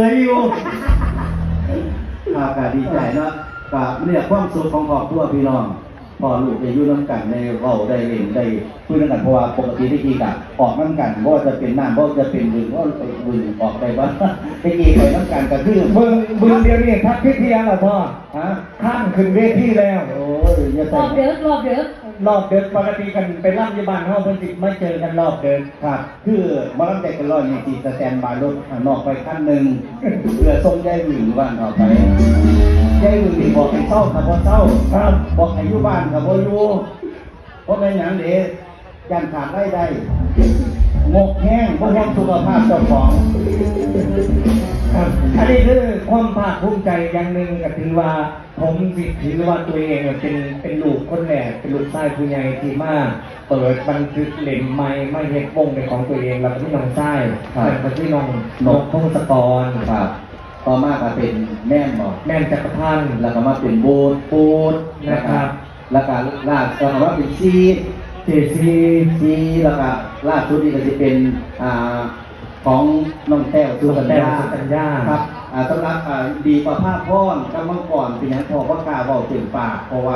เลยอยู่ก็ดีใจเนาะก็เรียกความสุขของครอบครัวพี่น้องพ่อลูกได้อยู่ร่วมกันในเว้าได้เล่นได้คุยกันเพราะว่าปกติที่กี้ก็ออกน้ำกันว่าจะเป็นน้ำว่าจะเป็นบึงว่าบึงออกได้ว่าที่กี้ไปน้ำกันก็คือบึงเดียวนี่ทักพิธีแล้วพ่อฮะข้ามขึ้นเวทีแล้วโอ้ยอย่าร อบเดือดรอบเดือดรอบเดินปกติกันเป็นร่ำยบ้านเขาเพิ่นสิไม่เจอกันรอบเดินครับคือมาตั้งแต่กันร้อยนี่จีสแตนบายรถข้างนอกไปขั้นหนึ่งเพื่อส่งยายหวิ่งบ้านต่อไปยายหวิ่งบอกให้เศร้ากับพอเศร้าครับบอกให้อยู่บ้านกับพออยู่เพราะเป็นอย่างเด็กยันขาดได้งกแห้งเพราะห่วงสุขภาพเจ้าของครับอันนี้คือความภาคภูมิใจอย่างหนึ่งก็ถือว่าผมถือว่าตัวเองเป็นลูกคนแรกเป็นลูกชายผู้ใหญ่ที่มาเปิดบันทึกเล่มใหม่ไม่เฮ็ดวงเป็นของตัวเองแล้วก็พี่น้องชายแล้วก็พี่น้องนกพงศกรครับต่อมาก็เป็นแม่นบอกแม่นจักรพันธ์แล้วก็มาเป็นโบสนะครับแล้วก็ล่าสุดมาเป็นเจซีแล้วก็ล่าสุดนี่ก็จะเป็นของน้องแต้วสุกัญญาครับสำหรับดีประภาพรกำมังก่อนเป็นอย่างพอประกาศบอกเต็มปากเพราะว่า